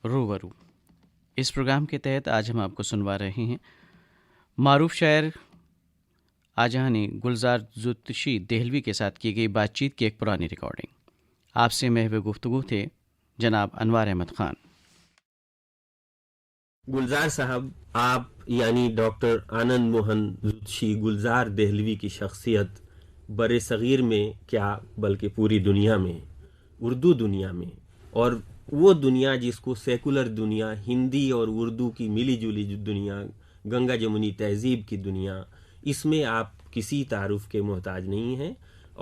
روبرو۔ اس پروگرام کے تحت آج ہم آپ کو سنوا رہے ہیں معروف شاعر آجہانی گلزار زرتشی دہلوی کے ساتھ کی گئی بات چیت کی ایک پرانی ریکارڈنگ۔ آپ سے محو گفتگو تھے جناب انوار احمد خان۔ گلزار صاحب، آپ یعنی ڈاکٹر آنند موہن زرتشی گلزار دہلوی کی شخصیت بر صغیر میں کیا بلکہ پوری دنیا میں، اردو دنیا میں، اور وہ دنیا جس کو سیکولر دنیا، ہندی اور اردو کی ملی جلی دنیا، گنگا جمنی تہذیب کی دنیا، اس میں آپ کسی تعارف کے محتاج نہیں ہیں،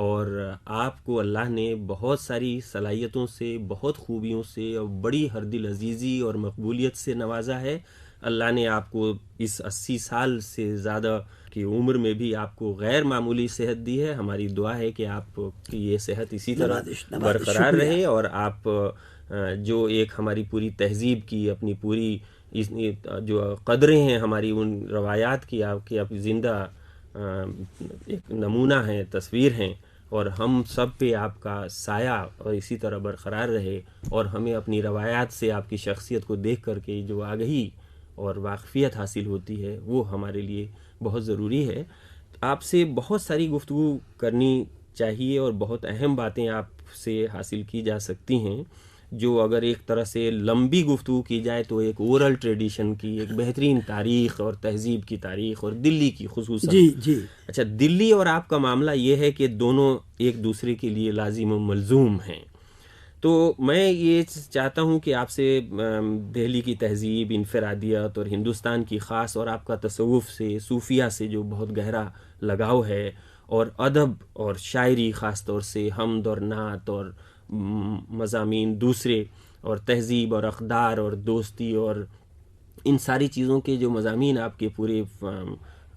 اور آپ کو اللہ نے بہت ساری صلاحیتوں سے، بہت خوبیوں سے اور بڑی ہردل عزیزی اور مقبولیت سے نوازا ہے۔ اللہ نے آپ کو اس 80 سال سے زیادہ کی عمر میں بھی آپ کو غیر معمولی صحت دی ہے۔ ہماری دعا ہے کہ آپ کی یہ صحت اسی طرح برقرار رہے، اور آپ جو ایک ہماری پوری تہذیب کی، اپنی پوری جو قدریں ہیں ہماری، ان روایات کی آپ کی زندہ ایک نمونہ ہیں، تصویر ہیں، اور ہم سب پہ آپ کا سایہ اور اسی طرح برقرار رہے، اور ہمیں اپنی روایات سے آپ کی شخصیت کو دیکھ کر کے جو آگہی اور واقفیت حاصل ہوتی ہے وہ ہمارے لیے بہت ضروری ہے۔ آپ سے بہت ساری گفتگو کرنی چاہیے اور بہت اہم باتیں آپ سے حاصل کی جا سکتی ہیں، جو اگر ایک طرح سے لمبی گفتگو کی جائے تو ایک اورل ٹریڈیشن کی، ایک بہترین تاریخ اور تہذیب کی تاریخ، اور دلی کی خصوصاً۔ جی اچھا، دلی اور آپ کا معاملہ یہ ہے کہ دونوں ایک دوسرے کے لیے لازم و ملزوم ہیں، تو میں یہ چاہتا ہوں کہ آپ سے دہلی کی تہذیب، انفرادیت اور ہندوستان کی خاص، اور آپ کا تصوف سے، صوفیہ سے جو بہت گہرا لگاؤ ہے، اور ادب اور شاعری خاص طور سے حمد اور نعت اور مضامین دوسرے، اور تہذیب اور اقدار اور دوستی، اور ان ساری چیزوں کے جو مضامین آپ کے پورے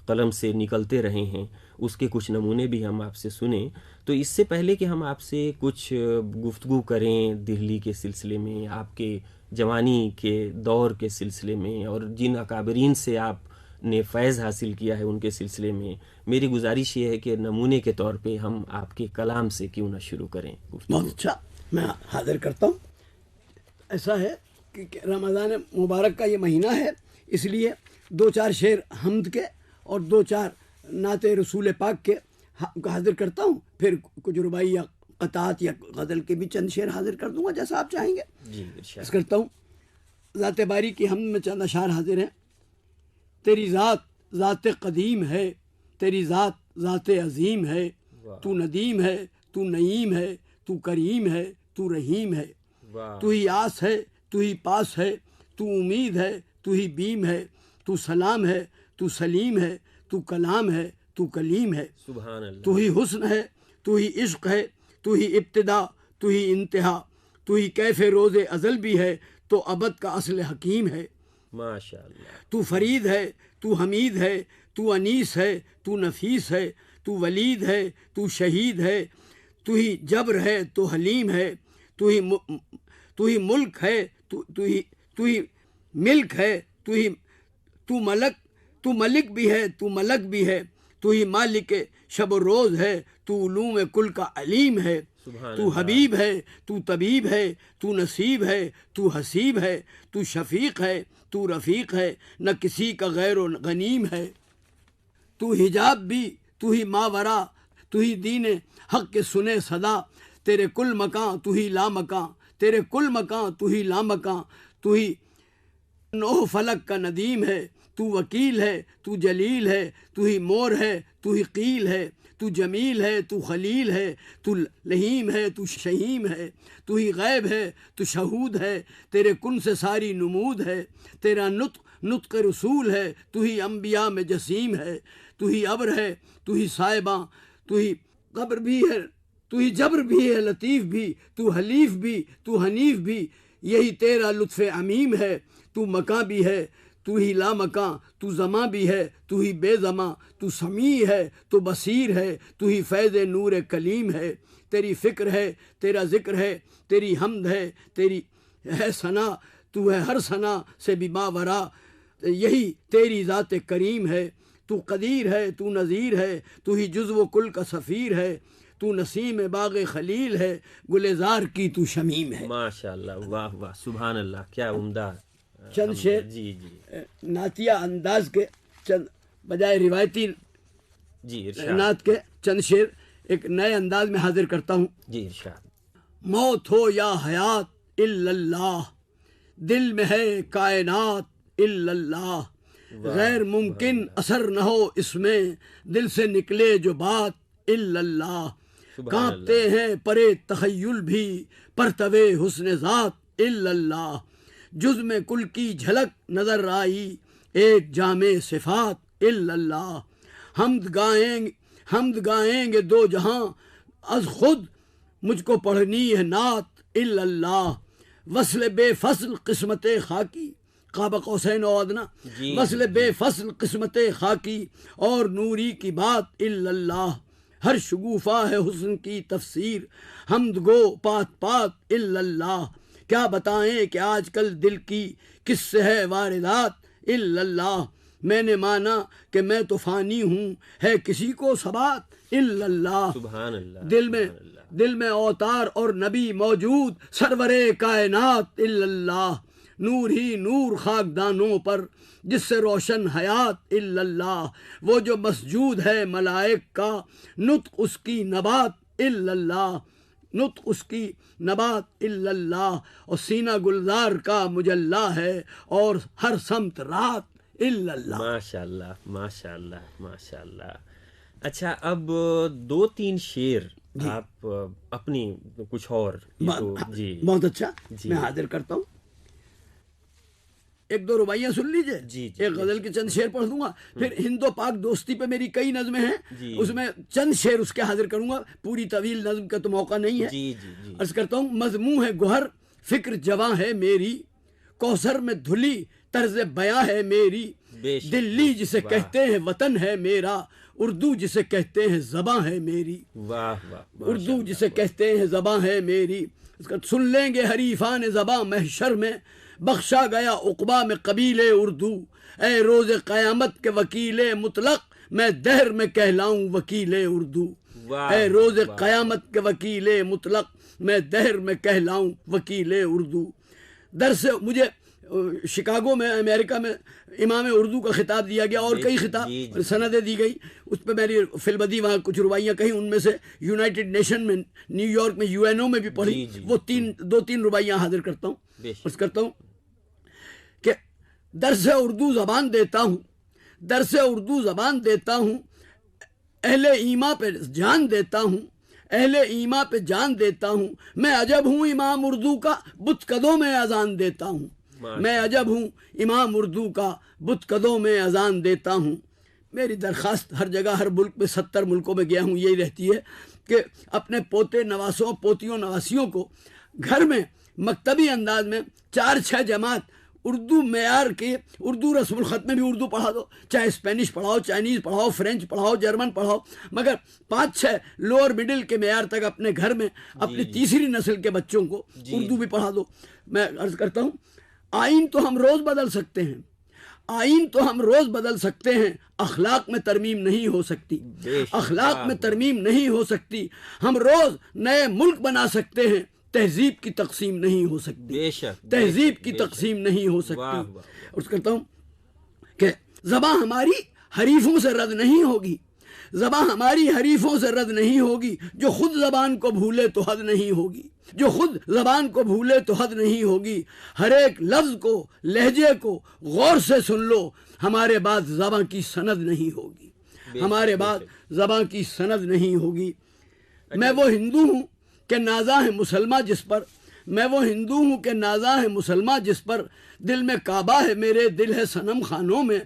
قلم سے نکلتے رہے ہیں، اس کے کچھ نمونے بھی ہم آپ سے سنیں۔ تو اس سے پہلے کہ ہم آپ سے کچھ گفتگو کریں دہلی کے سلسلے میں، آپ کے جوانی کے دور کے سلسلے میں، اور جن اکابرین سے آپ نے فیض حاصل کیا ہے ان کے سلسلے میں، میری گزارش یہ ہے کہ نمونے کے طور پہ ہم آپ کے کلام سے کیوں نہ شروع کریں گفتگو۔ بہت اچھا، میں حاضر کرتا ہوں۔ ایسا ہے کہ رمضان مبارک کا یہ مہینہ ہے، اس لیے 2-4 شعر حمد کے اور 2-4 نعت رسول پاک کے حاضر کرتا ہوں، پھر کچھ رباعی یا قطعات یا غزل کے بھی چند شعر حاضر کر دوں گا جیسا آپ چاہیں گے۔ جی اس کرتا ہوں۔ ذات باری کی حمد میں چند اشعار حاضر ہیں۔ تیری ذات ذات قدیم ہے، تیری ذات ذات عظیم ہے، تو ندیم ہے، تو نعیم ہے، تو کریم ہے، تو رحیم ہے، تو ہی آس ہے، تو ہی پاس ہے، تو امید ہے، تو ہی بیم ہے، تو سلام ہے، تو سلیم ہے، تو کلام ہے، تو کلیم ہے، سبحان اللہ، تو ہی حسن ہے، تو ہی عشق ہے، تو ہی ابتدا، تو ہی انتہا، تو ہی کیف روز ازل بھی ہے، تو ابد کا اصل حکیم ہے، ماشاء اللہ، تو فرید ہے، تو حمید ہے، تو انیس ہے، تو نفیس ہے، تو ولید ہے، تو شہید ہے، تو ہی جبر ہے، تو حلیم ہے، تو ہی ملک ہے، تو ہی ملک ہے، تو ملک بھی ہے، تو ملک بھی ہے، تو ہی مالک شب و روز ہے، تو علوم کل کا علیم ہے، تو حبیب ہے، تو طبیب ہے، تو نصیب ہے، تو حسیب ہے، تو شفیق ہے، تو رفیق ہے، نہ کسی کا غیر و غنیم ہے، تو حجاب بھی، تو ہی ماورا، تو ہی دین حق کے سنے صدا، تیرے کل مکان تو ہی لا مکان، تیرے کل مکان تو ہی لا مکان، تو ہی نوح فلک کا ندیم ہے، تو وکیل ہے، تو جلیل ہے، تو ہی مور ہے، تو ہی قیل ہے، تو جمیل ہے، تو خلیل ہے، تو لہیم ہے، تو شہیم ہے، تو ہی غیب ہے، تو شہود ہے، تیرے کن سے ساری نمود ہے، تیرا نطق رسول ہے، تو ہی انبیاء میں جسیم ہے، تو ہی ابر ہے، تو ہی صائباں، تو ہی قبر بھی ہے، تو ہی جبر بھی ہے، لطیف بھی، تو حلیف بھی، تو حنیف بھی، یہی تیرا لطف عمیم ہے، تو مکاں بھی ہے، تو ہی لا مکاں، تو زماں بھی ہے، تو ہی بے زماں، تو سمیع ہے، تو بصیر ہے، تو ہی فیض نور کلیم ہے، تیری فکر ہے، تیرا ذکر ہے، تیری حمد ہے، تیری ہے ثنا، تو ہے ہر ثنا سے بھی ماورا، یہی تیری ذات کریم ہے، تو قدیر ہے، تو نذیر ہے، تو ہی جزو و کل کا سفیر ہے، تو نسیم باغ خلیل ہے، گلزار کی تو شمیم ہے۔ ماشاء اللہ، واہ واہ، سبحان اللہ، کیا عمدہ چند شعر جی جی نعتیہ انداز کے، چند بجائے روایتی جی، ارشاد نعت کے چند شعر ایک نئے انداز میں حاضر کرتا ہوں۔ جی، ارشاد۔ موت ہو یا حیات الا اللہ، دل میں ہے کائنات الا اللہ، غیر ممکن اثر نہ ہو اس میں، دل سے نکلے جو بات الا اللہ، کانپتے ہیں پرے تخیل بھی، پرتوے حسن ذات الا اللہ، جز میں کل کی جھلک نظر آئی، ایک جامع صفات الا اللہ، حمد گائیں گے دو جہاں، از خود مجھ کو پڑھنی ہے نعت الا اللہ، وصل بے فصل قسمت خاکی، قاب قوسین و ادنا، وصل بے فصل قسمت خاکی اور نوری کی بات الا اللہ، ہر شگوفہ ہے حسن کی تفسیر، حمد گو پات پات الا اللہ، کیا بتائیں کہ آج کل دل کی کس سے ہے واردات الا اللہ، میں نے مانا کہ میں تو فانی ہوں، ہے کسی کو ثبات الا اللہ، سبحان اللہ، دل میں اوتار اور نبی موجود، سرور کائنات الا اللہ، نور ہی نور خاکدانوں پر جس سے روشن حیات الا اللہ، وہ جو مسجود ہے ملائک کا، نطق اس کی نبات الا اللہ، نطق اس کی نبات الا اللہ، اور سینہ گلزار کا مجلہ ہے اور ہر سمت رات الا اللہ۔ ماشاء اللہ، ماشاء اللہ، ماشاء اللہ۔ اچھا، اب دو تین شعر آپ اپنی کچھ اور جی بہت اچھا، میں حاضر کرتا ہوں، ایک دو رباعیاں سن لیجئے، جی ایک غزل کے چند شعر پڑھ دوں گا، پھر ہند و پاک دوستی پہ میری کئی نظمیں ہیں، اس میں چند شعر اس کے حاضر کروں گا، پوری طویل نظم کا تو موقع نہیں ہے۔ جی جی، عرض کرتا ہوں، مضموں ہے گوہر فکر جواں ہے میری، کوثر میں دھلی طرز بیاں ہے میری، دلی جسے کہتے ہیں وطن ہے میرا، اردو جسے کہتے ہیں زباں ہے میری، واہ واہ، اردو جسے کہتے ہیں زباں ہے میری، اس کا سن لیں گے حریفان زباں محشر میں، بخشا گیا عقبہ میں قبیل اردو، اے روز قیامت کے وکیل مطلق، میں دہر میں کہلاؤں وکیل اردو، اے روز قیامت کے وکیل مطلق، میں دہر میں کہلاؤں وکیل اردو۔ درس مجھے شکاگو میں امریکہ میں امام اردو کا خطاب دیا گیا، اور کئی خطاب سندیں دی گئی، اس پہ میری فی البدی وہاں کچھ روائیاں کہیں، ان میں سے یونائٹڈ نیشن میں نیو یارک میں UN میں بھی پڑھی، وہ دو تین روائیاں حاضر کرتا ہوں، عرض کرتا ہوں کہ درس اردو زبان دیتا ہوں، درس اردو زبان دیتا ہوں، اہل ایما پہ جان دیتا ہوں، اہل ایما پہ جان دیتا ہوں، میں عجب ہوں امام اردو کا، بت قدوں میں اذان دیتا ہوں، میں عجب ہوں امام اردو کا، بت قدوں میں اذان دیتا ہوں۔ میری درخواست ہر جگہ، ہر ملک میں 70 ملکوں میں گیا ہوں، یہی رہتی ہے کہ اپنے پوتے نواسوں، پوتیوں نواسیوں کو گھر میں مکتبی انداز میں 4-6 جماعت اردو معیار کے، اردو رسم الخط میں بھی اردو پڑھا دو، چاہے اسپینش پڑھاؤ، چائنیز پڑھاؤ، فرینچ پڑھاؤ، جرمن پڑھاؤ، مگر 5-6 لوور مڈل کے معیار تک اپنے گھر میں اپنی تیسری نسل کے بچوں کو اردو بھی پڑھا دو۔ میں عرض کرتا ہوں، آئین تو ہم روز بدل سکتے ہیں، آئین تو ہم روز بدل سکتے ہیں، اخلاق میں ترمیم نہیں ہو سکتی، اخلاق میں ترمیم نہیں ہو سکتی، ہم روز نئے ملک بنا سکتے ہیں، تہذیب کی تقسیم نہیں ہو سکتی، تہذیب کی تقسیم نہیں ہو سکتی۔ اور کہتا ہوں کہ زبان ہماری حریفوں سے رد نہیں ہوگی، زبان ہماری حریفوں سے رد نہیں ہوگی، جو خود زبان کو بھولے تو حد نہیں ہوگی، جو خود زبان کو بھولے تو حد نہیں ہوگی، ہر ایک لفظ کو، لہجے کو غور سے سن لو، ہمارے بعد زبان کی سند نہیں ہوگی، ہمارے بعد زبان کی سند نہیں ہوگی۔ میں وہ ہندو ہوں کہ نازاں ہے مسلمہ جس پر، میں وہ ہندو ہوں کہ نازاں ہے مسلمہ جس پر، دل میں کعبہ ہے میرے، دل ہے صنم خانوں میں،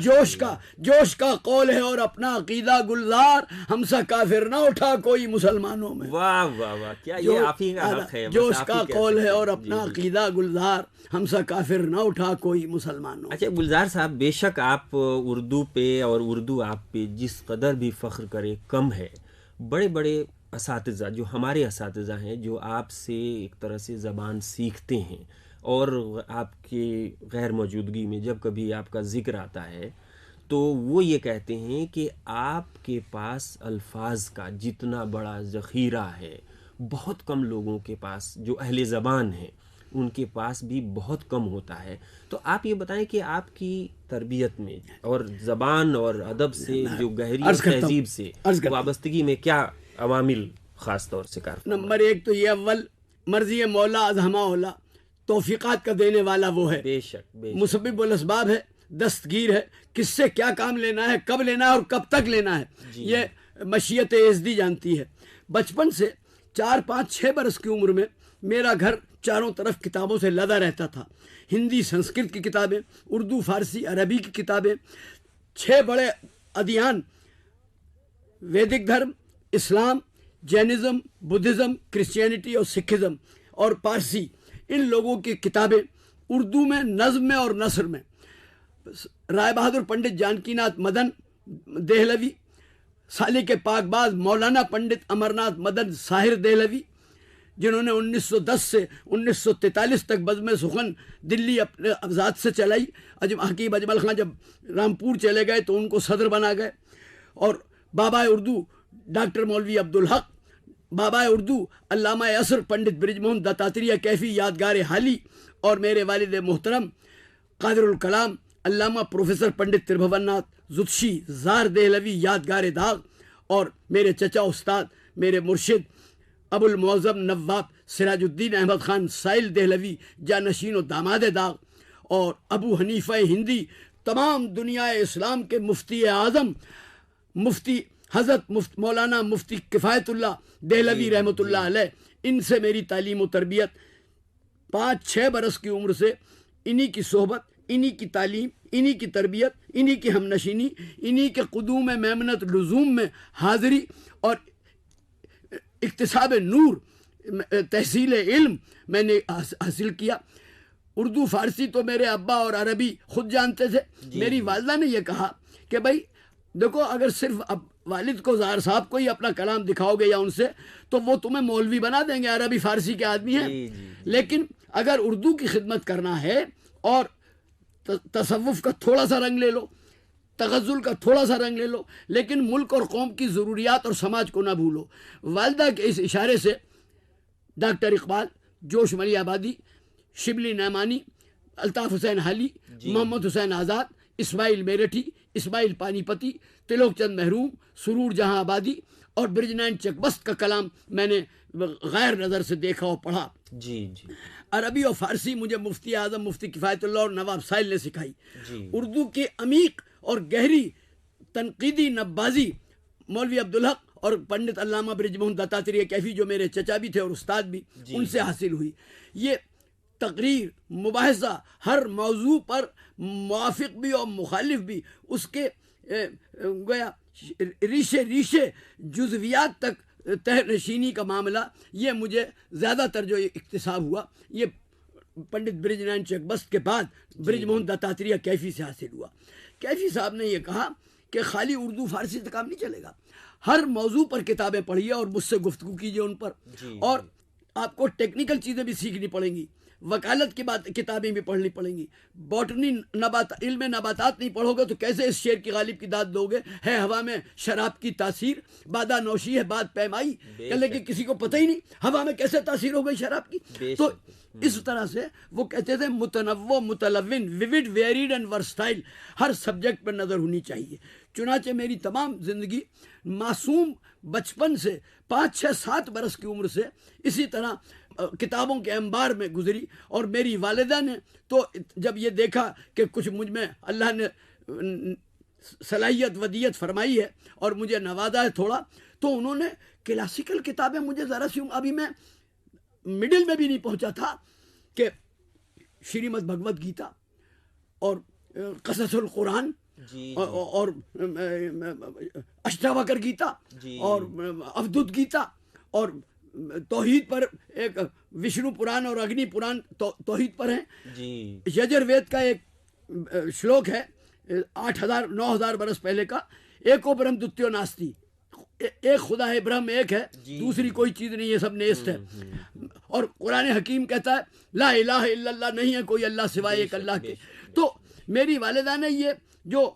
جوش کا قول ہے اور اپنا عقیدہ گلزار، ہم سا کافر نہ اٹھا کوئی مسلمانوں میں۔ واہ واہ واہ، کیا یہ آپ ہی کا حق ہے، جوش کا قول ہے اور اپنا عقیدہ گلزار، ہم سا کافر نہ اٹھا کوئی مسلمانوں۔ اچھا گلزار صاحب، بے شک آپ اردو پہ اور اردو آپ پہ جس قدر بھی فخر کرے کم ہے۔ بڑے بڑے اساتذہ جو ہمارے اساتذہ ہیں، جو آپ سے ایک طرح سے زبان سیکھتے ہیں، اور آپ کی غیر موجودگی میں جب کبھی آپ کا ذکر آتا ہے تو وہ یہ کہتے ہیں کہ آپ کے پاس الفاظ کا جتنا بڑا ذخیرہ ہے بہت کم لوگوں کے پاس، جو اہل زبان ہیں ان کے پاس بھی بہت کم ہوتا ہے. تو آپ یہ بتائیں کہ آپ کی تربیت میں اور زبان اور ادب سے جو گہری تہذیب سے وابستگی میں کیا عوامل خاص طور سے کار؟ نمبر ایک تو یہ اول مرضی مولا ازہما اولا، توفیقات کا دینے والا وہ ہے، بے شک مسبب الاسباب ہے، دستگیر ہے، کس سے کیا کام لینا ہے، کب لینا ہے اور کب تک لینا ہے، یہ مشیت ازدی جانتی ہے. بچپن سے 4 5 6 برس کی عمر میں میرا گھر چاروں طرف کتابوں سے لدا رہتا تھا. ہندی سنسکرت کی کتابیں، اردو فارسی عربی کی کتابیں، 6 بڑے ادیان، ویدک دھرم، اسلام، جینزم، بدھزم، کرسچینٹی اور سکھزم اور پارسی، ان لوگوں کی کتابیں اردو میں نظم میں اور نثر میں. رائے بہادر پنڈت جانکی ناتھ مدن دہلوی، سالک پاک باز مولانا پنڈت امرناتھ مدن ساحر دہلوی، جنہوں نے 1910 سے 1943 تک بزم سخن دلی اپنے ذات سے چلائی. حکیم اجمل خان جب رامپور چلے گئے تو ان کو صدر بنا گئے. اور بابا اردو ڈاکٹر مولوی عبدالحق، بابا اردو علامہ اثر پنڈت برج موہن دتاتریہ کیفی یادگار حالی، اور میرے والد محترم قادر الکلام علامہ پروفیسر پنڈت تربھون ناتھ زدشی زار دہلوی یادگار داغ، اور میرے چچا استاد میرے مرشد ابو المعظم نواب سراج الدین احمد خان سائل دہلوی جانشین و داماد داغ، اور ابو حنیفہ ہندی، تمام دنیا اسلام کے مفتی اعظم مفتی حضرت مولانا مفتی کفایت اللہ دہلوی رحمۃ اللہ علیہ، ان سے میری تعلیم و تربیت 5 6 برس کی عمر سے انہی کی صحبت، انہی کی تعلیم، انہی کی تربیت، انہی کی ہم نشینی، انہی کے قدوم میمنت لزوم میں حاضری اور اکتساب نور، تحصیل علم میں نے حاصل کیا. اردو فارسی تو میرے ابا اور عربی خود جانتے تھے. میری والدہ نے یہ کہا کہ بھائی دیکھو، اگر صرف اب والد کو زہر صاحب کو ہی اپنا کلام دکھاؤ گے یا ان سے، تو وہ تمہیں مولوی بنا دیں گے، عربی فارسی کے آدمی ہیں. لیکن اگر اردو کی خدمت کرنا ہے اور تصوف کا تھوڑا سا رنگ لے لو، تغزل کا تھوڑا سا رنگ لے لو، لیکن ملک اور قوم کی ضروریات اور سماج کو نہ بھولو. والدہ کے اس اشارے سے ڈاکٹر اقبال، جوش ملی آبادی، شبلی نعمانی، الطاف حسین حالی، محمد حسین آزاد، اسماعیل میرٹھی، اسماعیل پانی پتی، تلوک چند محروم، سرور جہاں آبادی اور برجنین چکبست کا کلام میں نے غیر نظر سے دیکھا اور پڑھا. عربی اور فارسی مجھے مفتی اعظم مفتی کفایت اللہ اور نواب سائل نے سکھائی. اردو کی عمیق اور گہری تنقیدی نبازی مولوی عبدالحق اور پنڈت علامہ برج موہن دتاتریہ کیفی، جو میرے چچا بھی تھے اور استاد بھی، ان سے حاصل ہوئی. یہ تقریر، مباحثہ، ہر موضوع پر موافق بھی اور مخالف بھی، اس کے گویا ریشے جزویات تک تہ نشینی کا معاملہ، یہ مجھے زیادہ تر جو اکتساب ہوا یہ پنڈت برج نین چکبست کے بعد برج موہن دتاتریہ کیفی سے حاصل ہوا. کیفی صاحب نے یہ کہا کہ خالی اردو فارسی سے کام نہیں چلے گا، ہر موضوع پر کتابیں پڑھیے اور مجھ سے گفتگو کیجیے ان پر، اور آپ کو ٹیکنیکل چیزیں بھی سیکھنی پڑیں گی، وکالت کی کتابیں بھی پڑھنی پڑیں گی. باٹنی علم نباتات نہیں پڑھو گے تو کیسے اس شعر کی غالب کی داد دو گے؟ ہے ہوا میں شراب کی تاثیر، بادہ نوشی ہے باد پیمائی، لیکن کسی کو پتہ ہی نہیں ہوا میں کیسے تاثیر ہو گئی شراب کی. تو اس طرح سے وہ کہتے تھے متنوع، متلون، ویوڈ، ویریڈ اینڈ ورسٹائل، ہر سبجیکٹ پر نظر ہونی چاہیے. چنانچہ میری تمام زندگی معصوم بچپن سے 5 6 7 برس کی عمر سے اسی طرح کتابوں کے انبار میں گزری. اور میری والدہ نے تو جب یہ دیکھا کہ کچھ مجھ میں اللہ نے صلاحیت ودیت فرمائی ہے اور مجھے نوازا ہے تھوڑا، تو انہوں نے کلاسیکل کتابیں مجھے ذرا سی، ابھی میں مڈل میں بھی نہیں پہنچا تھا، کہ شریمد بھگوت گیتا اور قصص القرآن اور اشٹاوکر گیتا اور اودھوت گیتا، اور توحید پر ایک وشنو پران اور اگنی پران توحید پر ہیں. یجر وید کا ایک شلوک ہے 8000 9000 برس پہلے کا، ایکو برہم دتیو ناستی، ایک خدا ہے، برہم ایک ہے، دوسری کوئی چیز نہیں ہے، سب نیست ہے. اور قرآن حکیم کہتا ہے لا الہ الا اللہ، نہیں ہے کوئی اللہ سوائے ایک اللہ کے. تو میری والدہ نے یہ جو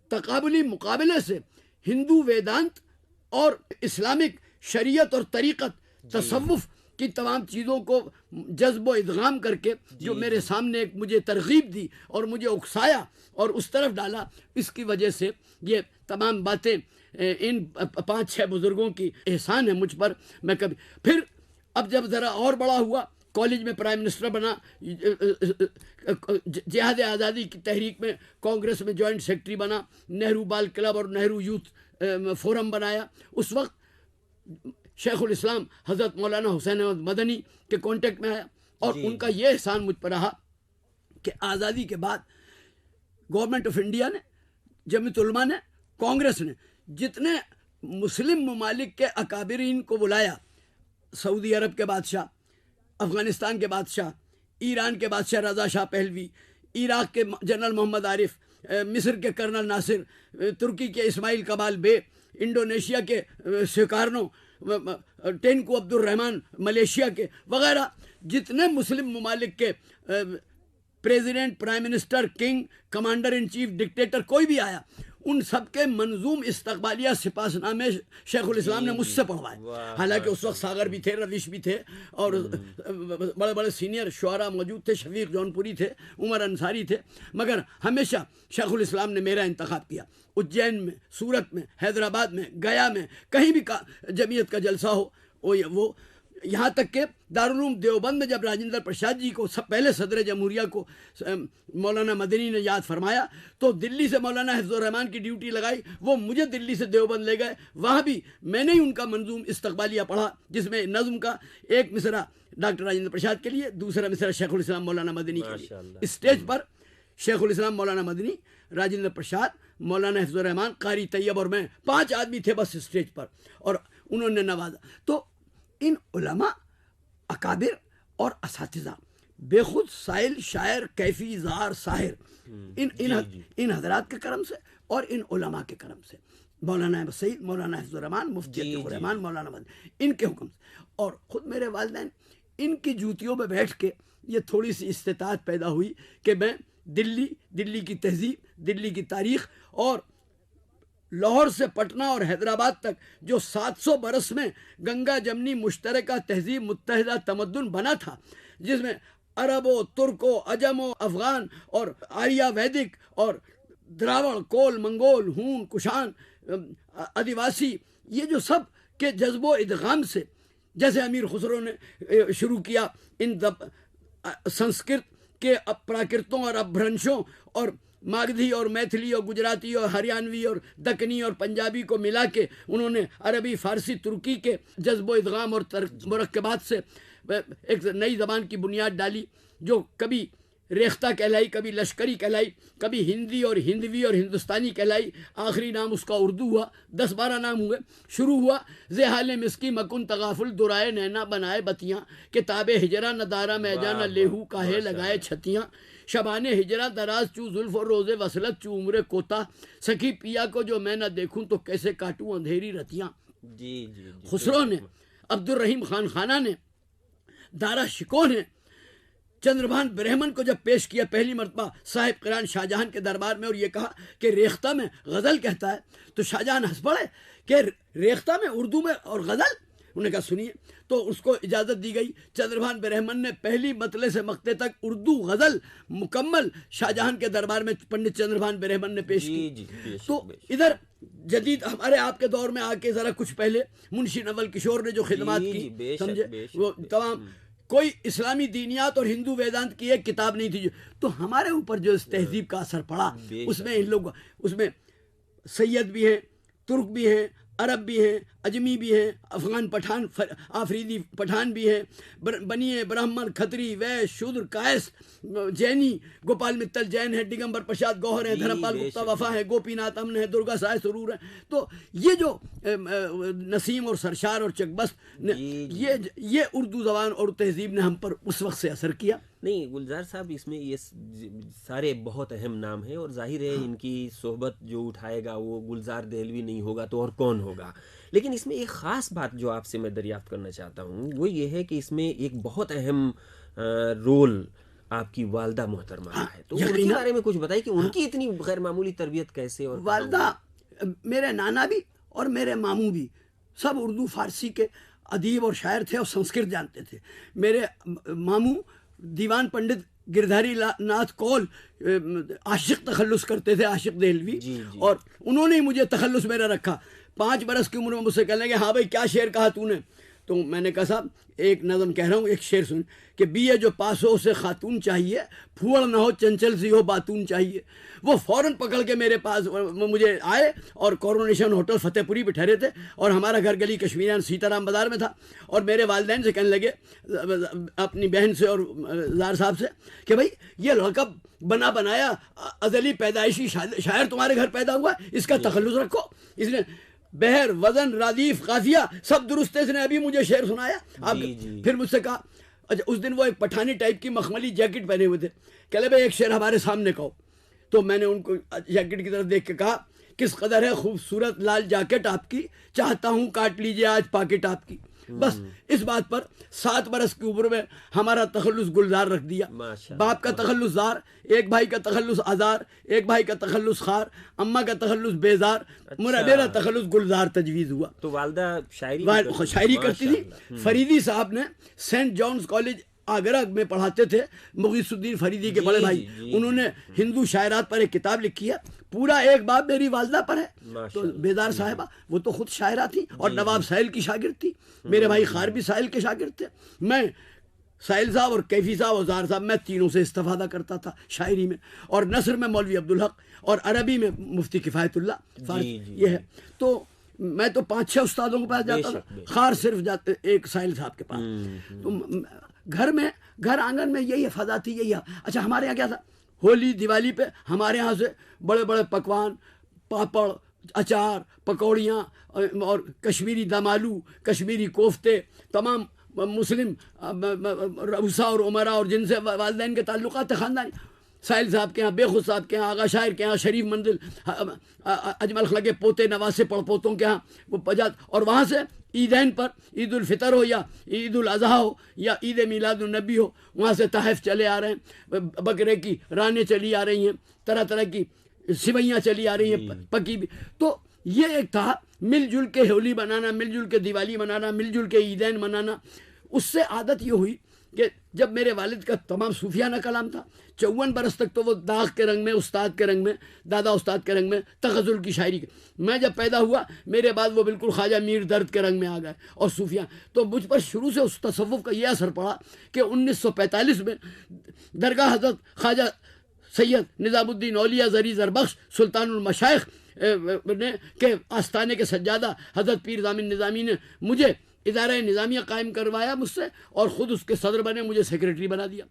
تقابلی مقابلے سے ہندو ویدانت اور اسلامک شریعت اور طریقت تصوف کی تمام چیزوں کو جذب و ادغام کر کے جو میرے سامنے ایک مجھے ترغیب دی اور مجھے اکسایا اور اس طرف ڈالا، اس کی وجہ سے یہ تمام باتیں ان 5-6 بزرگوں کی احسان ہے مجھ پر. میں کبھی پھر اب جب ذرا اور بڑا ہوا، کالج میں پرائم منسٹر بنا، جہاد آزادی کی تحریک میں کانگریس میں جوائنٹ سیکرٹری بنا، نہرو بال کلب اور نہرو یوتھ فورم بنایا. اس وقت شیخ الاسلام حضرت مولانا حسین احمد مدنی کے کانٹیکٹ میں آیا، اور ان کا یہ احسان مجھ پر رہا کہ آزادی کے بعد گورنمنٹ آف انڈیا نے، جمعیت علماء نے، کانگریس نے جتنے مسلم ممالک کے اکابرین کو بلایا، سعودی عرب کے بادشاہ، افغانستان کے بادشاہ، ایران کے بادشاہ رضا شاہ پہلوی، عراق کے جنرل محمد عارف، مصر کے کرنل ناصر، ترکی کے اسماعیل کمال بے، انڈونیشیا کے سکارنو، ٹینکو عبد الرحمن ملیشیا کے وغیرہ، جتنے مسلم ممالک کے president, prime minister, king, commander in chief, dictator کوئی بھی آیا، ان سب کے منظوم استقبالیہ سپاس نامے شیخ الاسلام نے مجھ سے پڑھوائے. حالانکہ اس وقت ساگر بھی تھے، رویش بھی تھے، اور بڑے بڑے سینئر شعراء موجود تھے، شفیق جونپوری تھے، عمر انصاری تھے، مگر ہمیشہ شیخ الاسلام نے میرا انتخاب کیا. اجین میں، سورت میں، حیدرآباد میں، گیا میں، کہیں بھی جمعیت کا جلسہ ہو، وہ یہاں تک کہ دارالعلوم دیوبند میں جب راجندر پرساد جی کو پہلے صدر جمہوریہ کو مولانا مدنی نے یاد فرمایا تو دلی سے مولانا حفظ الرحمان کی ڈیوٹی لگائی، وہ مجھے دلی سے دیوبند لے گئے. وہاں بھی میں نے ہی ان کا منظوم استقبالیہ پڑھا، جس میں نظم کا ایک مصرع ڈاکٹر راجندر پرساد کے لیے، دوسرا مصرع شیخ الاسلام مولانا مدنی کے لیے. اسٹیج پر شیخ الاسلام مولانا مدنی، راجندر پرساد، مولانا حفظ الرحمان، قاری طیب اور میں، 5 آدمی تھے بس اسٹیج پر، اور انہوں نے نوازا. تو ان علماء، اکابر اور اساتذہ، بے خود سائل، شاعر، کیفی، زار، ساحر، ان حضرات کے کرم سے اور ان علماء کے کرم سے، مولانا احمد سعید، مولانا حفظ الرحمان، مفتی عتیق الرحمان، مولانا مدنی، ان کے حکم سے. اور خود میرے والدین، ان کی جوتیوں میں بیٹھ کے یہ تھوڑی سی استطاعت پیدا ہوئی کہ میں دلی کی تہذیب، دلی کی تاریخ، اور لاہور سے پٹنہ اور حیدرآباد تک جو 700 برس میں گنگا جمنی مشترکہ تہذیب متحدہ تمدن بنا تھا، جس میں عربوں، ترکوں، عجموں، افغان اور آریہ ویدک اور دراوڑ، کول، منگول، ہون، کشان، آدیواسی، یہ جو سب کے جذب و ادغام سے، جیسے امیر خسرو نے شروع کیا ان سنسکرت کے پراکرتوں اور اپبھرنشوں، اور ماگدھی اور میتھلی اور گجراتی اور ہریانوی اور دکنی اور پنجابی کو ملا کے انہوں نے عربی، فارسی، ترکی کے جذب و ادغام اور مرکبات سے ایک نئی زبان کی بنیاد ڈالی، جو کبھی ریختہ کہلائی، کبھی لشکری کہلائی، کبھی ہندی اور ہندوی اور ہندوستانی کہلائی، آخری نام اس کا اردو ہوا. 10-12 نام ہوئے. شروع ہوا زحال مسکی مکن تغافل درائے نینا بنائے بتیاں، کتاب ہجرا نہ دارا میں جانا لیہو کاہے لگائے چھتیاں، شبان ہجرا دراز چو زلف اور روزے وصلت چو عمر کوتا، سخی پیا کو جو میں نہ دیکھوں تو کیسے کاٹوں اندھیری رتیاں. خسرو نے، عبد الرحیم خان خانہ نے، دارا شکوہ نے چندربھان برہمن کو جب پیش کیا پہلی مرتبہ صاحب قران شاہ جہان کے دربار میں، اور یہ کہا کہ ریختہ میں غزل کہتا ہے، تو شاہ جہان ہنس پڑے کہ ریختہ میں اردو میں اور غزل؟ انہوں نے کہا سنیے. تو اس کو اجازت دی گئی. چندربھان برہمن نے پہلی مطلع سے مقطع تک اردو غزل مکمل شاہ جہان کے دربار میں پنڈت چندربھان برہمن نے پیش کی. تو ادھر جدید ہمارے آپ کے دور میں آ کے ذرا کچھ پہلے منشی نول کشور نے جو خدمات کی، سمجھے، وہ تمام، کوئی اسلامی دینیات اور ہندو ویدانت کی ایک کتاب نہیں تھی. تو ہمارے اوپر جو اس تہذیب کا اثر پڑا، اس میں ان لوگ، اس میں سید بھی ہیں، ترک بھی ہیں، عرب بھی ہیں، اجمی بھی ہیں، افغان پٹھان، آفریدی پٹھان بھی ہیں، بنیے، برہمن، کھتری، ویش، شودر، کائس، جینی، گوپال متل جین ہے، ڈگمبر پرساد گوہر ہیں، دھرم پال گپتا وفا ہے، گوپی ناتھ امن ہے، درگا سائے سرور ہے. تو یہ جو نسیم اور سرشار اور چکبست نے، یہ اردو زبان اور تہذیب نے ہم پر اس وقت سے اثر کیا. نہیں گلزار صاحب، اس میں یہ سارے بہت اہم نام ہیں، اور ظاہر ہے ان کی صحبت جو اٹھائے گا وہ گلزار دہلوی نہیں ہوگا تو اور کون ہوگا. لیکن اس میں ایک خاص بات جو آپ سے میں دریافت کرنا چاہتا ہوں وہ یہ ہے کہ اس میں ایک بہت اہم رول آپ کی والدہ محترمہ ہاں، ہے، تو ان کے بارے میں کچھ بتائیے کہ ان کی اتنی غیر معمولی تربیت کیسے؟ اور والدہ، میرے نانا بھی اور میرے ماموں بھی سب اردو فارسی کے ادیب اور شاعر تھے اور سنسکرت جانتے تھے. میرے ماموں دیوان پنڈت گردھاری ناتھ کول عاشق تخلص کرتے تھے، عاشق دہلوی، اور انہوں نے ہی مجھے تخلص میرا رکھا. 5 برس کی عمر میں مجھ سے کہنے لگے ہاں بھائی کیا شعر کہا تو نے؟ تو میں نے کہا صاحب ایک نظم کہہ رہا ہوں، ایک شعر سن کہ بی اے جو پاس ہو اسے خاتون چاہیے، پھوڑ نہ ہو چنچل سی ہو باتون چاہیے. وہ فوراً پکڑ کے میرے پاس مجھے آئے اور کورونیشن ہوٹل فتح پوری پہ ٹھہرے تھے، اور ہمارا گھر گلی کشمیریان سیتا رام بازار میں تھا. اور میرے والدین سے کہنے لگے اپنی بہن سے اور زار صاحب سے کہ بھائی یہ لڑکا بنا بنایا ازلی پیدائشی شاعر تمہارے گھر پیدا ہوا ہے، اس کا تخلص رکھو. اس نے بہر، وزن، ردیف، قافیہ سب درست ہے. اس نے ابھی مجھے شعر سنایا. آپ پھر مجھ سے کہا، اچھا اس دن وہ ایک پٹھانی ٹائپ کی مخملی جیکٹ پہنے ہوئے تھے، کہ بھائی ایک شعر ہمارے سامنے کہو. تو میں نے ان کو جیکٹ کی طرف دیکھ کے کہا کس قدر ہے خوبصورت لال جیکٹ آپ کی، چاہتا ہوں کاٹ لیجئے آج پاکٹ آپ کی. بس اس بات پر 7 برس کی عمر میں ہمارا تخلص گلزار رکھ دیا. باپ کا تخلص زار، ایک بھائی کا تخلص آزار، ایک بھائی کا تخلص خار، اماں کا تخلص بیزار، میرا تخلص گلزار تجویز ہوا. تو والدہ شاعری کرتی تھی. فریدی صاحب نے سینٹ جانز کالج آگرہ میں پڑھاتے تھے، مغیث الدین فریدی کے بڑے بھائی. انہوں نے ہندو شاعرات پر ایک کتاب لکھی ہے، پورا ایک باب میری والدہ پر ہے. تو بیدار صاحبہ وہ تو خود شاعرہ تھی اور نواب ساحل کی شاگرد تھی. میرے بھائی خار بھی ساحل کے شاگرد تھے. میں ساحل صاحب اور کیفی صاحب اور زار صاحب، میں تینوں سے استفادہ کرتا تھا شاعری میں. اور نثر میں مولوی عبدالحق اور عربی میں مفتی کفایت اللہ. یہ ہے. تو میں تو 5-6 استادوں کے پاس جاتا تھا، خار صرف ایک ساحل صاحب کے پاس. تو گھر آنگن میں یہی فضا تھی، یہی. اچھا ہمارے یہاں کیا تھا، ہولی دیوالی پہ ہمارے یہاں سے بڑے بڑے پکوان، پاپڑ، اچار، پکوڑیاں اور کشمیری دم آلو، کشمیری کوفتے، تمام مسلم رؤسا اور عمرا اور جن سے والدین کے تعلقات خاندانی، ساحل صاحب کے ہاں، بے خود صاحب کے ہاں، آغا شاعر کے ہاں، شریف منزل اجمل خلق کے پوتے نواسے پڑ پوتوں کے ہاں وہ پجات. اور وہاں سے عیدین پر، عید الفطر ہو یا عید الاضحیٰ ہو یا عید میلاد النبی ہو، وہاں سے تحائف چلے آ رہے ہیں، بکرے کی رانیں چلی آ رہی ہیں، طرح طرح کی سوئیاں چلی آ رہی ہیں پکی بھی. تو یہ ایک تھا مل جل کے ہولی منانا، مل جل کے دیوالی منانا، مل جل کے عیدین منانا. اس سے عادت یہ ہوئی کہ جب میرے والد کا تمام صوفیانہ کلام تھا، 54 برس تک تو وہ داغ کے رنگ میں، استاد کے رنگ میں، دادا استاد کے رنگ میں، تغزل کی شاعری کے. میں جب پیدا ہوا میرے بعد وہ بالکل خواجہ میر درد کے رنگ میں آ گئے اور صوفیاں. تو مجھ پر شروع سے اس تصوف کا یہ اثر پڑا کہ 1945 میں درگاہ حضرت خواجہ سید نظام الدین اولیاء زری زربخش سلطان المشائخ نے کے آستانے کے سجادہ حضرت پیر ضامن نظامی نے مجھے ادارہ نظامیہ قائم کروایا مجھ سے، اور خود اس کے صدر بنے، مجھے سیکریٹری بنا دیا.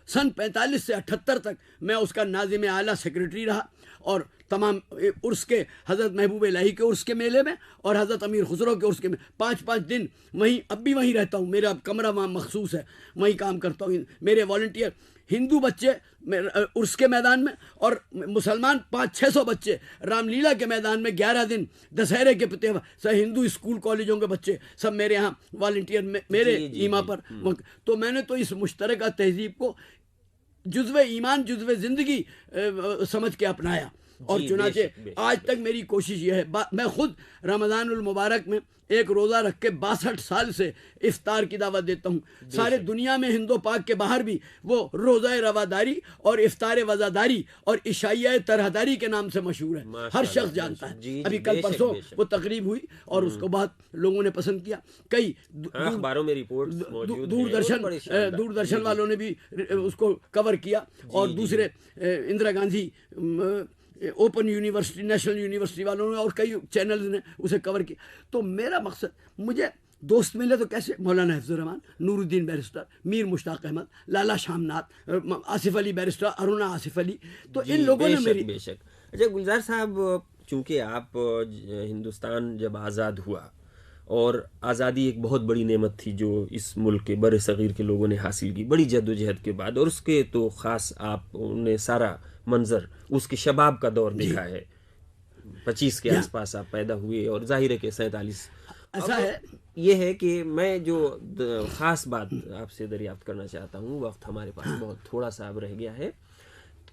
سن 45 سے 78 تک میں اس کا ناظم اعلیٰ سیکریٹری رہا، اور تمام عرس کے، حضرت محبوب الہی کے عرس کے میلے میں اور حضرت امیر خسرو کے عرس کے میں 5-5 دن وہیں اب بھی وہیں رہتا ہوں. میرا کمرہ وہاں مخصوص ہے، وہیں کام کرتا ہوں. میرے والنٹیئر ہندو بچے عرس کے میدان میں، اور مسلمان 500-600 بچے رام لیلا کے میدان میں 11 دن دسہرے کے سب ہندو اسکول کالجوں کے بچے سب میرے ہاں والنٹیئر میرے ایما پر. تو میں نے تو اس مشترکہ تہذیب کو جزو ایمان، جزو زندگی سمجھ کے اپنایا. اور چنانچہ آج تک میری کوشش یہ ہے، میں خود رمضان المبارک میں ایک روزہ رکھ کے 62 سال سے افطار کی دعوت دیتا ہوں. سارے دنیا میں ہندو پاک کے باہر بھی وہ روزہ رواداری اور افطار وزاداری اور عشائیہ طرحداری کے نام سے مشہور ہے، ہر شخص جانتا ہے. ابھی کل پرسوں وہ تقریب ہوئی اور اس کو بہت لوگوں نے پسند کیا. کئی اخباروں میں رپورٹ، دوردرشن والوں نے بھی اس کو کور کیا، اور دوسرے Indira Gandhi open university, national university والوں نے اور کئی چینلز نے اسے کور کیا. تو میرا مقصد، مجھے دوست ملے تو کیسے، مولانا حفظ الرحمان، نور الدین بیرسٹر، میر مشتاق احمد، لالا شام ناتھ، آصف علی بیرسٹر، ارونا آصف علی. تو ان لوگوں نے میری بے شک. اچھا گلزار صاحب، چونکہ آپ ہندوستان جب آزاد ہوا، اور آزادی ایک بہت بڑی نعمت تھی جو اس ملک کے بر صغیر کے لوگوں نے حاصل کی بڑی جد و جہد کے بعد، اور اس کے تو خاص آپ نے سارا منظر اس کے شباب کا دور دیکھا ہے. 25 کے آس پاس آپ پیدا ہوئے، اور ظاہر ہے کہ 47 ایسا ہے یہ ہے کہ میں جو خاص بات آپ سے دریافت کرنا چاہتا ہوں، وقت ہمارے پاس بہت تھوڑا سا اب رہ گیا ہے،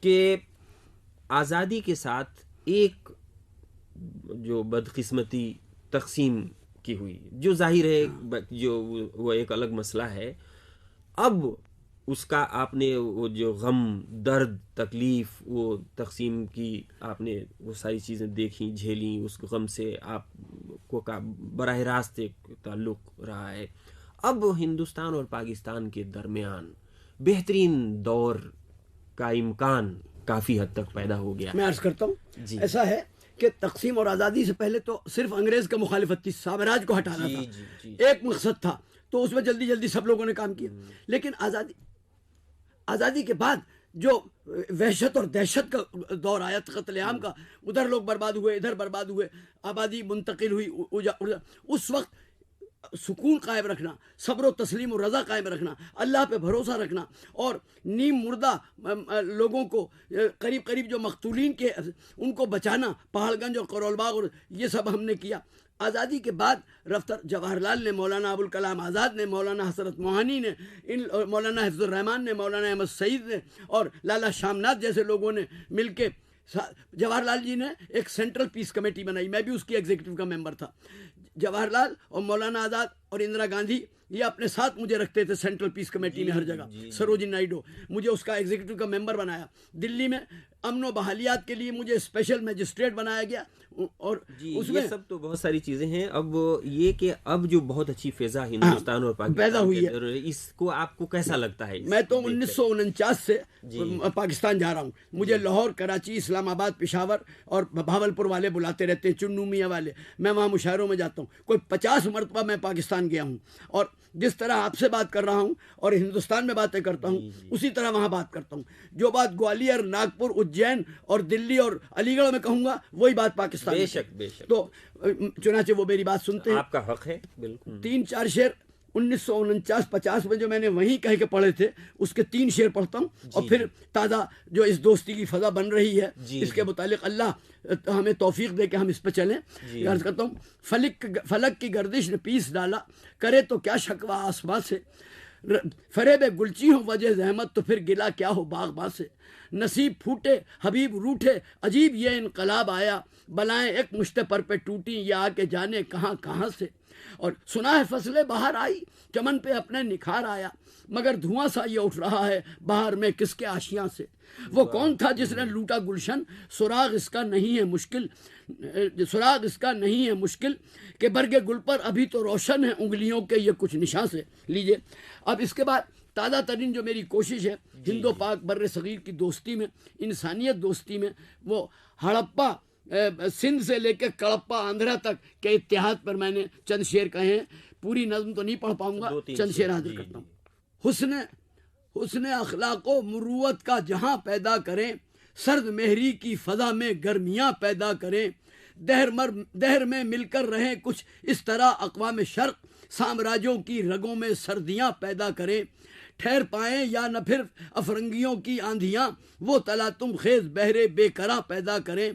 کہ آزادی کے ساتھ ایک جو بدقسمتی تقسیم کی ہوئی، جو ظاہر ہے جو وہ ایک الگ مسئلہ ہے، اب اس کا آپ نے وہ جو غم، درد، تکلیف، وہ تقسیم کی آپ نے وہ ساری چیزیں دیکھیں، جھیلیں، اس غم سے آپ کو کا براہ راست ایک تعلق رہا ہے. اب ہندوستان اور پاکستان کے درمیان بہترین دور کا امکان کافی حد تک پیدا ہو گیا. میں عرض کرتا ہوں جی. ایسا ہے کہ تقسیم اور آزادی سے پہلے تو صرف انگریز کا مخالفت تھی، سامراج کو ہٹانا تھا. ایک مقصد تھا، تو اس میں جلدی جلدی سب لوگوں نے کام کیا. لیکن آزادی کے بعد جو وحشت اور دہشت کا دور آیا، قتل عام کا، ادھر لوگ برباد ہوئے، ادھر برباد ہوئے، آبادی منتقل ہوئی. اس وقت سکون قائم رکھنا، صبر و تسلیم و رضا قائم رکھنا، اللہ پہ بھروسہ رکھنا، اور نیم مردہ لوگوں کو، قریب قریب جو مقتولین کے، ان کو بچانا، پہاڑ گنج اور کرول باغ، اور یہ سب ہم نے کیا. آزادی کے بعد رفتہ جواہر لال نے، مولانا ابوالکلام آزاد نے، مولانا حسرت موہانی نے، مولانا حفظ الرحمان نے، مولانا احمد سعید نے، اور لالا شام ناتھ جیسے لوگوں نے مل کے، جواہر لال جی نے ایک سینٹرل پیس کمیٹی بنائی، میں بھی اس کی ایگزیکٹو کا ممبر تھا. جواہر لال اور مولانا آزاد اور اندرا گاندھی یہ اپنے ساتھ مجھے رکھتے تھے سینٹرل پیس کمیٹی میں ہر جگہ. سروجنی نائیڈو مجھے اس کا ایگزیکٹو کا ممبر بنایا. دلی میں امن و بحالیات کے لیے مجھے اسپیشل میجسٹریٹ بنایا گیا. اور اس میں یہ سب تو بہت ساری چیزیں ہیں. اب یہ کہ اب جو بہت اچھی فضا ہندوستان اور پاکستان پیدا ہوئی ہے، اس کو آپ کو کیسا لگتا ہے؟ میں تو 1949 سے پاکستان جا رہا ہوں. مجھے لاہور، کراچی، اسلام آباد، پشاور اور بھاولپور والے بلاتے رہتے ہیں، چنو میاں والے. میں وہاں مشاعروں میں جاتا ہوں. کوئی 50 مرتبہ میں پاکستان گیا ہوں، اور جس طرح آپ سے بات کر رہا ہوں اور ہندوستان میں باتیں کرتا ہوں، اسی طرح وہاں بات کرتا ہوں. جو بات گوالیر، ناگپور، اجین اور دلی اور علی گڑھ میں کہوں گا، وہی بات پاکستان بے شک بے شک. تو چنانچہ وہ میری بات سنتے ہیں. آپ کا حق ہے بالکل. 3-4 شعر 1949-50 میں جو میں نے وہیں کہہ کے پڑھے تھے، اس کے 3 شعر پڑھتا ہوں، اور پھر تازہ جو اس دوستی کی فضا بن رہی ہے، اس کے متعلق اللہ ہمیں توفیق دے کہ ہم اس پہ چلیں. عرض کرتا ہوں، فلک کی گردش نے پیس ڈالا، کرے تو کیا شکوہ آسماں سے، فریب گلچی ہو وجہ زحمت تو پھر گلا کیا ہو باغباں سے. نصیب پھوٹے حبیب روٹھے، عجیب یہ انقلاب آیا، بلائیں ایک مشتے پر پہ ٹوٹی، یہ آ کے جانے کہاں کہاں سے. اور سنا ہے فصلیں باہر آئی، چمن پہ اپنے نکھار آیا، مگر دھواں سا یہ اٹھ رہا ہے باہر میں کس کے آشیاں سے. وہ کون تھا جس نے لوٹا گلشن، سراغ اس کا نہیں ہے مشکل، سراغ اس کا نہیں ہے مشکل، کہ برگ گل پر ابھی تو روشن ہے انگلیوں کے یہ کچھ نشاں سے. لیجئے اب اس کے بعد تازہ ترین جو میری کوشش ہے ہندو پاک بر صغیر کی دوستی میں، انسانیت دوستی میں، وہ ہڑپا سندھ سے لے کے کڑپا آندھرا تک کے اتحاد پر میں نے چند شعر کہے ہیں. پوری نظم تو نہیں پڑھ پاؤں گا، چند شعر حاضر کرتا ہوں. حسن اخلاق و مروت کا جہاں پیدا کریں، سرد مہری کی فضا میں گرمیاں پیدا کریں، دہر میں مل کر رہیں کچھ اس طرح اقوام شرق، سامراجوں کی رگوں میں سردیاں پیدا کریں، ٹھہر پائیں یا نہ پھر افرنگیوں کی آندھیاں، وہ تلاتم خیز بہرے بے قرار پیدا کریں.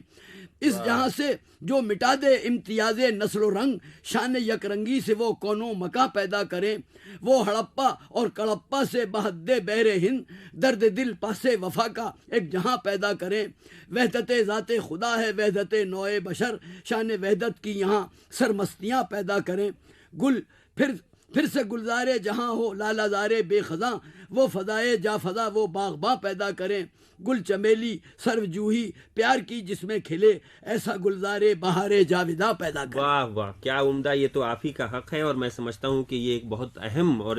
اس جہاں سے جو مٹا دے امتیاز نسل و رنگ، شان یک رنگی سے وہ کونوں مکاں پیدا کریں. وہ ہڑپا اور کڑپا سے بہت بحر ہند، درد دل پاسے وفا کا ایک جہاں پیدا کریں. وحدت ذات خدا ہے وحدت نوع بشر، شان وحدت کی یہاں سرمستیاں پیدا کریں. گل پھر سے گلزارے جہاں ہو لالا زارے بے خزاں، وہ فضائے جا فضا وہ باغباں پیدا کریں. گل چمیلی سرو جوہی پیار کی جس میں کھلے، ایسا گلزارے بہارے جاویداں پیدا کریں. واہ واہ، کیا عمدہ. یہ تو آپ ہی کا حق ہے، اور میں سمجھتا ہوں کہ یہ ایک بہت اہم اور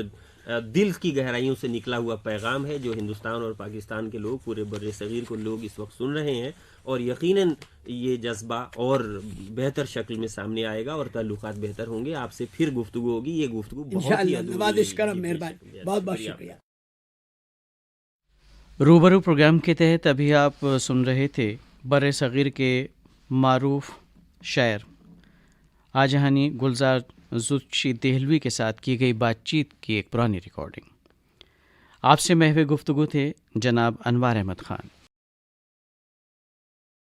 دل کی گہرائیوں سے نکلا ہوا پیغام ہے جو ہندوستان اور پاکستان کے لوگ، پورے بر صغیر کو لوگ اس وقت سن رہے ہیں. اور یقیناً یہ جذبہ اور بہتر شکل میں سامنے آئے گا اور تعلقات بہتر ہوں گے. آپ سے پھر گفتگو ہوگی. یہ گفتگو بہت ہی نوازش کرم، مہربانی، بہت بہت شکریہ. روبرو پروگرام کے تحت ابھی آپ سن رہے تھے بر صغیر کے معروف شاعر آجہانی گلزار زرتشی دہلوی کے ساتھ کی گئی بات چیت کی ایک پرانی ریکارڈنگ. آپ سے محو گفتگو تھے جناب انوار احمد خان.